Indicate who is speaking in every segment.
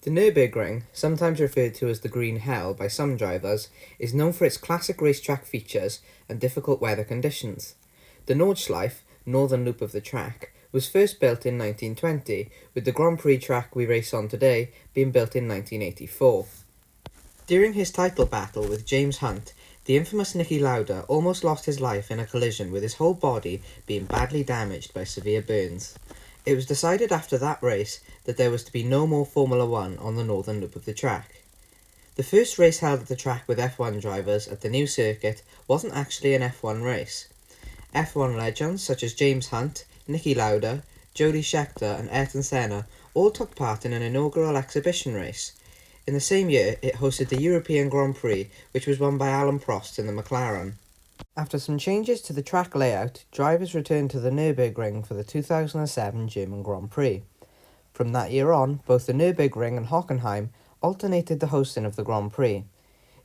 Speaker 1: The Nürburgring, sometimes referred to as the Green Hell by some drivers, is known for its classic racetrack features and difficult weather conditions. The Nordschleife, northern loop of the track, was first built in 1920, with the Grand Prix track we race on today being built in 1984. During his title battle with James Hunt, the infamous Niki Lauda almost lost his life in a collision with his whole body being badly damaged by severe burns. It was decided after that race that there was to be no more Formula 1 on the northern loop of the track. The first race held at the track with F1 drivers at the new circuit wasn't actually an F1 race. F1 legends such as James Hunt, Niki Lauda, Jody Scheckter and Ayrton Senna all took part in an inaugural exhibition race. In the same year, it hosted the European Grand Prix, which was won by Alain Prost in the McLaren. After some changes to the track layout, drivers returned to the Nürburgring for the 2007 German Grand Prix. From that year on, both the Nürburgring and Hockenheim alternated the hosting of the Grand Prix.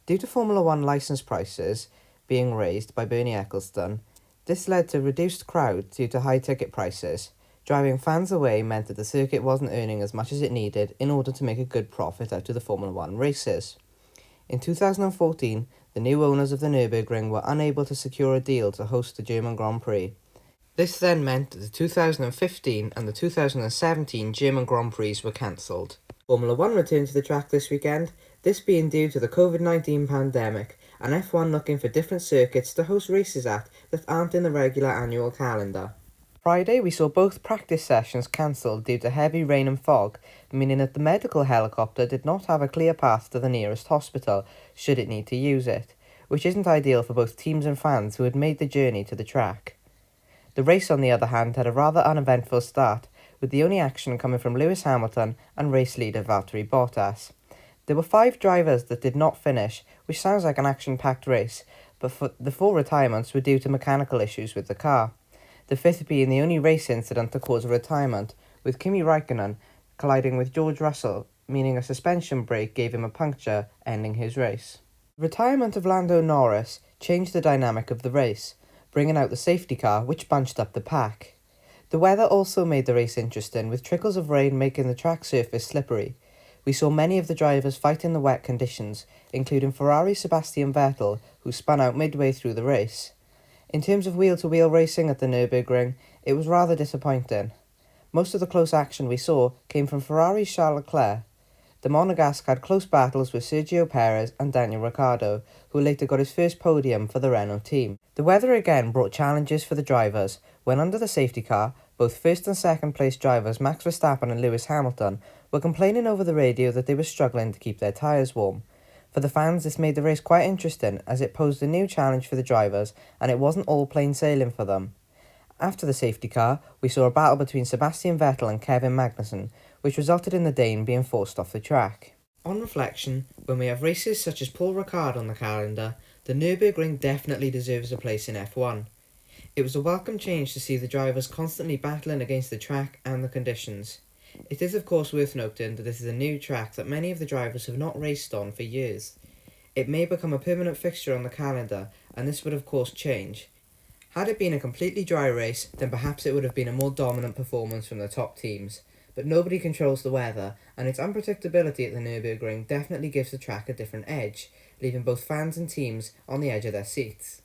Speaker 1: Due to Formula 1 licence prices being raised by Bernie Ecclestone, this led to reduced crowds due to high ticket prices. Driving fans away meant that the circuit wasn't earning as much as it needed in order to make a good profit out of the Formula 1 races. In 2014, the new owners of the Nürburgring were unable to secure a deal to host the German Grand Prix. This then meant that the 2015 and the 2017 German Grand Prix were cancelled. Formula 1 returned to the track this weekend, this being due to the COVID-19 pandemic and F1 looking for different circuits to host races at that aren't in the regular annual calendar. Friday, we saw both practice sessions cancelled due to heavy rain and fog, meaning that the medical helicopter did not have a clear path to the nearest hospital, should it need to use it, which isn't ideal for both teams and fans who had made the journey to the track. The race, on the other hand, had a rather uneventful start, with the only action coming from Lewis Hamilton and race leader Valtteri Bottas. There were 5 drivers that did not finish, which sounds like an action-packed race, but the 4 retirements were due to mechanical issues with the car. The 5th being the only race incident to cause a retirement, with Kimi Räikkönen colliding with George Russell, meaning a suspension brake gave him a puncture, ending his race. The retirement of Lando Norris changed the dynamic of the race, bringing out the safety car, which bunched up the pack. The weather also made the race interesting, with trickles of rain making the track surface slippery. We saw many of the drivers fight in the wet conditions, including Ferrari's Sebastian Vettel, who spun out midway through the race. In terms of wheel-to-wheel racing at the Nürburgring, it was rather disappointing. Most of the close action we saw came from Ferrari's Charles Leclerc. The Monegasque had close battles with Sergio Perez and Daniel Ricciardo, who later got his first podium for the Renault team. The weather again brought challenges for the drivers, when under the safety car, both first and second place drivers Max Verstappen and Lewis Hamilton were complaining over the radio that they were struggling to keep their tyres warm. For the fans, this made the race quite interesting, as it posed a new challenge for the drivers, and it wasn't all plain sailing for them. After the safety car, we saw a battle between Sebastian Vettel and Kevin Magnussen, which resulted in the Dane being forced off the track. On reflection, when we have races such as Paul Ricard on the calendar, the Nürburgring definitely deserves a place in F1. It was a welcome change to see the drivers constantly battling against the track and the conditions. It is of course worth noting that this is a new track that many of the drivers have not raced on for years. It may become a permanent fixture on the calendar, and this would of course change. Had it been a completely dry race, then perhaps it would have been a more dominant performance from the top teams. But nobody controls the weather, and its unpredictability at the Nürburgring definitely gives the track a different edge, leaving both fans and teams on the edge of their seats.